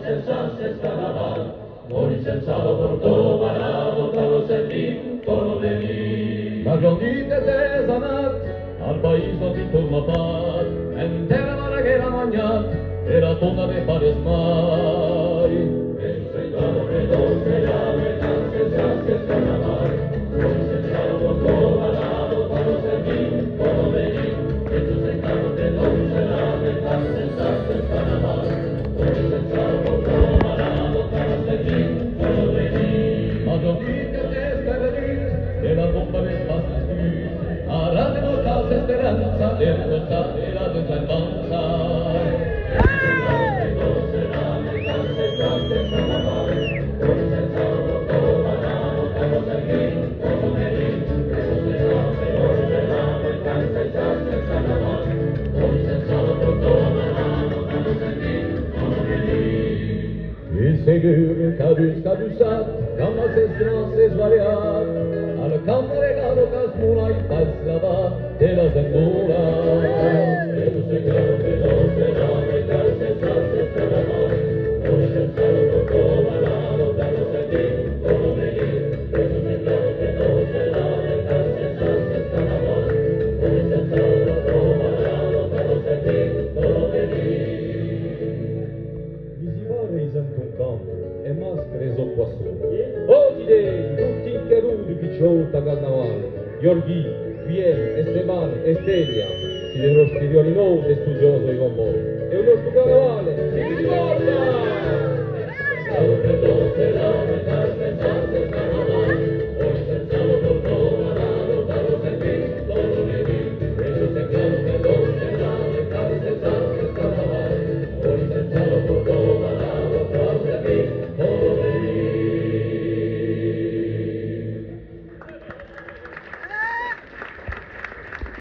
senza carnaval, mori senza porto varado, caro servín, coro de mí. La giondita è sanat, al paese di Turmapat, entera la guerra magnat, e la tonda de pares mai. E su sentado que doce la metan senza carnaval, mori senza porto varado, caro servín, coro de mí. E su sentado que doce la metan senza carnaval, mori senza porto varado, caro servín, coro de mí. La giondita è perdiz, e la bomba ne passa stüt, ara de no casa esperanza, e libertà e la desalvanza. Segur cadusat, camas estrances variat, al campo regalo casmuna y paslava de la zendura. El segur que no será meterse frases carnaval, hoy se salvo todo balado, dando sentir, todo venir. El segur que no será meterse frases carnaval, hoy se salvo todo balado, dando sentir, todo venir. E maschere so quassù. Oggi dei tutti i cherubini che ciolta carnavale, Gheorghi, Pieri, Esteban, Estelia, si dello studioni nuovo e studioso di con voi. E un nostro carnavale, si ricorda!